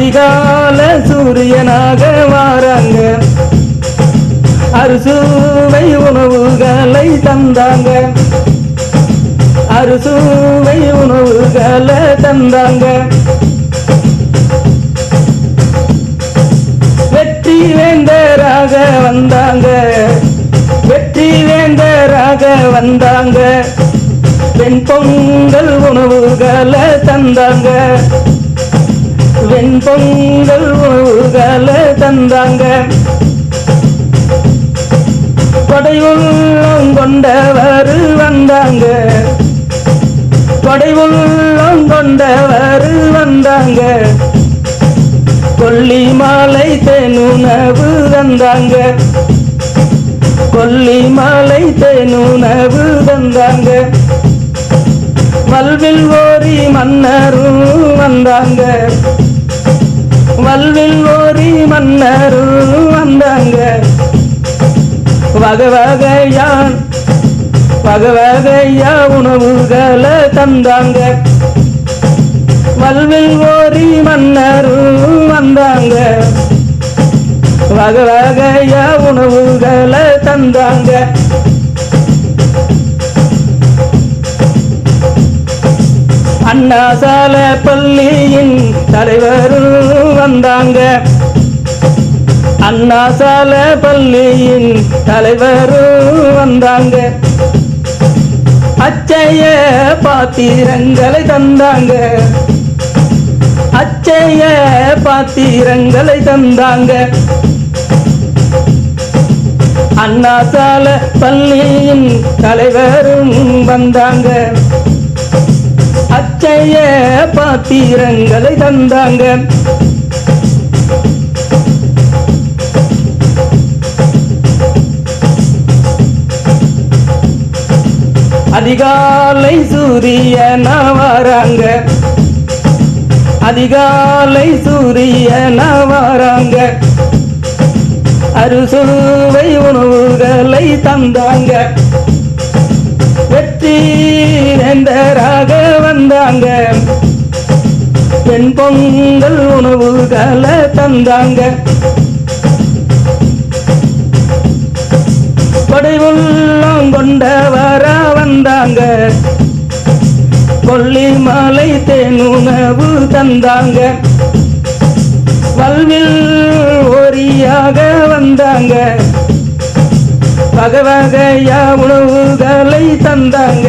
அதிகால சூரியனாக வாராங்க, அறுசுவை உணவுகளை தந்தாங்க, அறுசுவை உணவுகளை தந்தாங்க. வெற்றி வேந்தராக வந்தாங்க, வெற்றி வேந்தராக வந்தாங்க. வெண்பொங்கல் உணவுகளை தந்தாங்க, வெண்பொங்கல் உணவுகளை தந்தாங்க. கொடையுள்ளம் கொண்டவர் வந்தாங்க, கொடையுள்ளம் கொண்டவர் வந்தாங்க. கொல்லி மாலை தேனுணவு தந்தாங்க, கொல்லி மாலை தேனுணவு தந்தாங்க. வல்வில் ஓரி மன்னரும் வந்தாங்க, வல்வில் ஓரி மன்னரும் வந்தாங்க. வகை வகையான் வகை வகையா உணவுகளை தந்தாங்க, வல்வில் ஓரி மன்னரும் வந்தாங்க. வகை வகையா உணவுகளை தந்தாங்க. அண்ணாசால பள்ளியின் தலைவரும் வந்தாங்க, அண்ணாசால பள்ளியின் தலைவரும் வந்தாங்க. அச்சய பாத்திரங்களை தந்தாங்க, அச்சய பாத்திரங்களை தந்தாங்க. அண்ணாசால பள்ளியின் தலைவரும் வந்தாங்க, அச்சய பாத்திரங்களை தந்தாங்க. அதிகாலை சூரியனா வராங்க, அதிகாலை சூரியனா வராங்க. அறுசுவை உணவுகளை தந்தாங்க, வெற்றி வேந்தராக வந்தாங்க. வெண்பொங்கல் உணவுகளை தந்தாங்க. கொடையுள்ளம் கொண்டவர வந்தாங்க, கொல்லி மாலை தேனுணவு தந்தாங்க. வல்வில் ஓரியாக வந்தாங்க, வகை வகையா உணவுகளை தந்தாங்க.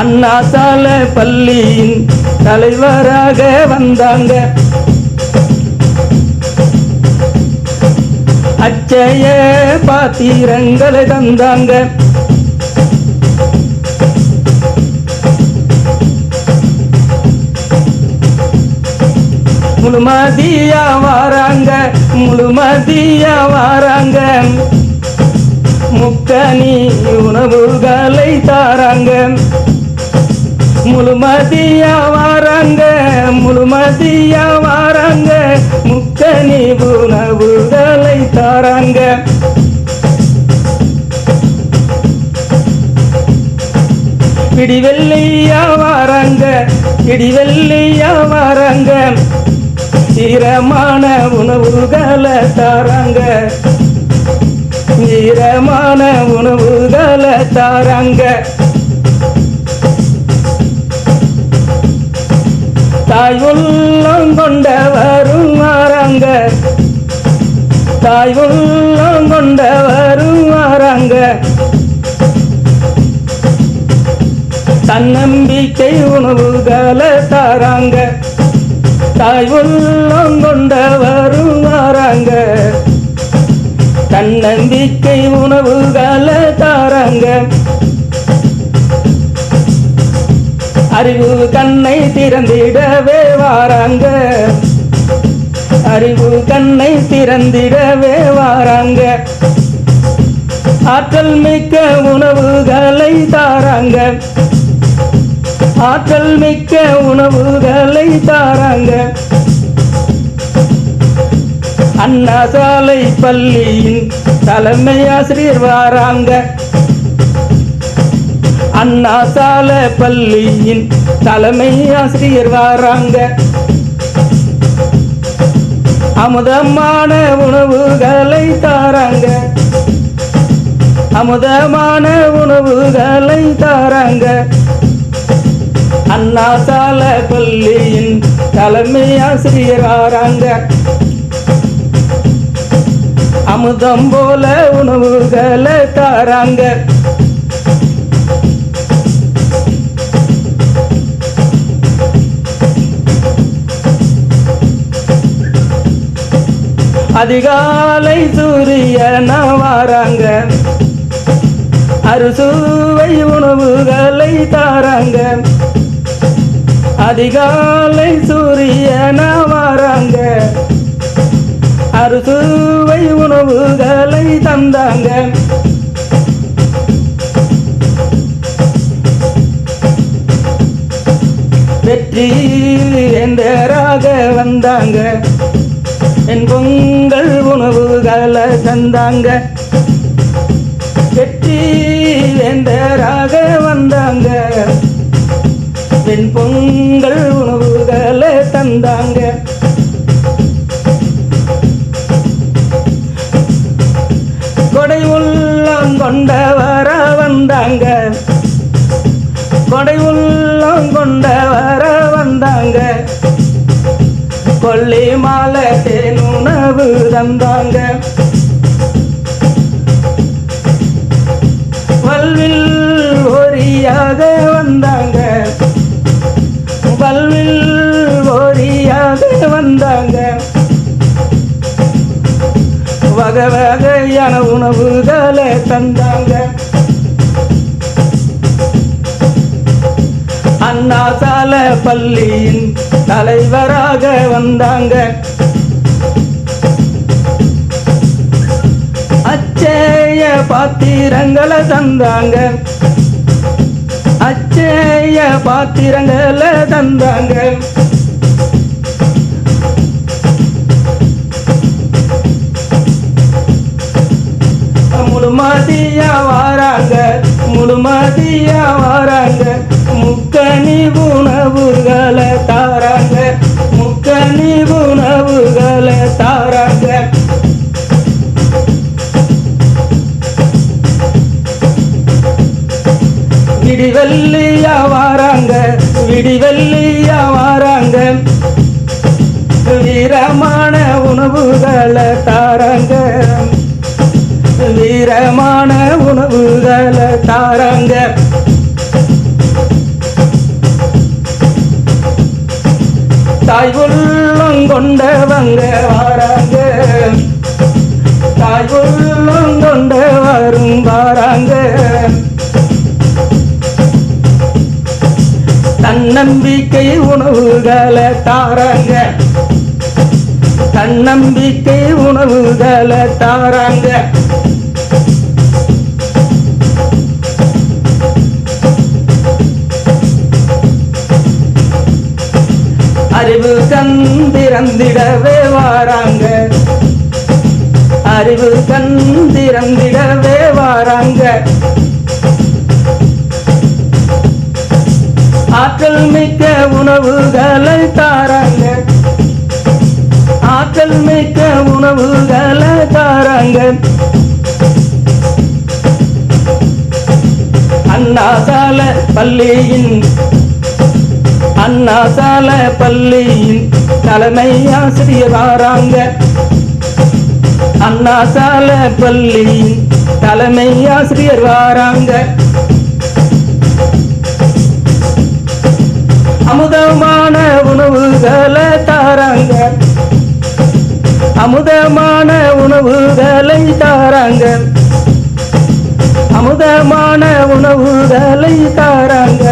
அண்ணாசால பள்ளியின் தலைவராக வந்தாங்க, அச்சய பாத்திரங்களை தந்தாங்க. முழுமதியா வாராங்க, முழுமதியா வாராங்க. முக்கனி உணவுகளை தாராங்க, முழுமதியா வாராங்க, முழுமதியா வாராங்க. முக்கனி உணவுகளை தாராங்க. பிடிவெள்ளியா வாராங்க, பிடிவெள்ளியா வாராங்க. ஈரமான உணவுகளை தாராங்க, ஈரமான உணவுகளை தாராங்க. தாய் உள்ளம் கொண்டவரும் வாராங்க, தாய் உள்ளம் கொண்டவரும் வாராங்க. தன்னம்பிக்கை உணவுகளை தாராங்க, தாய் உள்ளம் கொண்டவரும் வாராங்க. தன்னம்பிக்கை உணவுகளை தாராங்க. அறிவு கண்ணை திறந்திடவே வாராங்க, அறிவு கண்ணை திறந்திடவே வாராங்க. ஆற்றல் மிக்க உணவுகளை தாராங்க, ஆற்றல் மிக்க உணவுகளை தாராங்க. அண்ணாசாலை பள்ளியின் தலைமை ஆசிரியர் வாராங்க, அண்ணாசாலை பள்ளியின் தலைமை ஆசிரியர் வாராங்க. அமுதமான உணவுகளை தாராங்க, அமுதமான உணவுகளை தாராங்க. அண்ணா சாலை பள்ளியின் தலைமை ஆசிரியராங்க. அமுதம் போல உணவுகளை தாராங்க. அதிகாலை சூரியன வாராங்க, அறுசுவை உணவுகளை தாராங்க. அதிகாலை சூரியன வாராங்க, அறுசுவை உணவுகளை தந்தாங்க. வெற்றி வேந்தராக வந்தாங்க, என் பொங்கல் உணவுகளை தந்தாங்க. வெற்றி வேந்தராக வந்தாங்க, என் பொங்கல் உணவுகளை தந்தாங்க. கொடை உள்ளம் கொண்டவர வந்தாங்க, கொடை உள்ளம் கொண்டவர வந்தாங்க. கொல்லி மாலை தேனுணவு தந்தாங்க. வல்வில் ஓரியாக வந்தாங்க, வல்வில் ஓரியாக வந்தாங்க. வகை வகையான உணவுகளை தந்தாங்க. அண்ணா சாலை பள்ளியின் தலைவராக வந்தாங்க. அச்சேய பாத்திரங்களை தந்தாங்க, அச்சேய பாத்திரங்களை தந்தாங்க. முழுமதியா வாராங்க, முழுமதியா வாராங்க. முக்கணி உணவுகளை தாராங்க, முக்கணி உணவுகளை தாராங்க. விடிவெள்ளியா வாராங்க, விடிவெள்ளியா வாராங்க. வீரமான உணவுகளை தாராங்க, வீரமான உணவுகளை தாராங்க. தாய் உள்ளம் கொண்டவங்க வாராங்க, தாய் உள்ளம் கொண்ட வரும் வாராங்க. தன்னம்பிக்கை உணவுகளை தாராங்க, தன்னம்பிக்கை உணவுகளை தாராங்க. அறிவு கண் திறந்திடவே வாராங்க, அறிவு கண் திறந்திடவே வாராங்க. ஆற்றல் மிக்க உணவுகளை தாராங்க, ஆற்றல் மிக்க உணவுகளை தாராங்க. அண்ணா சாலை பள்ளியின், அண்ணா சாலை பள்ளியின் தலைமை ஆசிரியர் வாராங்க. அண்ணா சாலை பள்ளியின் தலைமை ஆசிரியர் வாராங்க. அமுதமான உணவுகளை தாராங்க, அமுதமான உணவுகளை தாராங்க. அமுதமான உணவுகளை தாராங்க,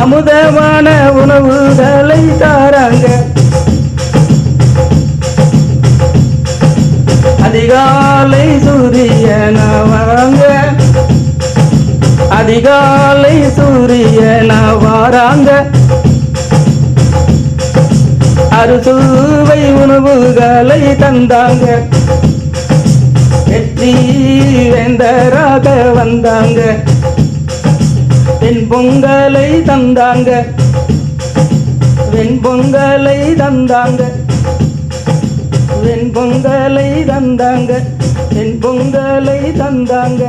அமுதமான உணவுகளை தாராங்க. அதிகாலை சூரியன வாங்க, அதிகாலை சூரியன வாராங்க. அறுசுவை உணவுகளை தந்தாங்க, வெற்றி வேந்தராக வந்தாங்க. வெண்பொங்கலை தந்தாங்க, வெண்பொங்கலை தந்தாங்க. வெண் பொங்கலை தந்தாங்க வெண் பொங்கலை தந்தாங்க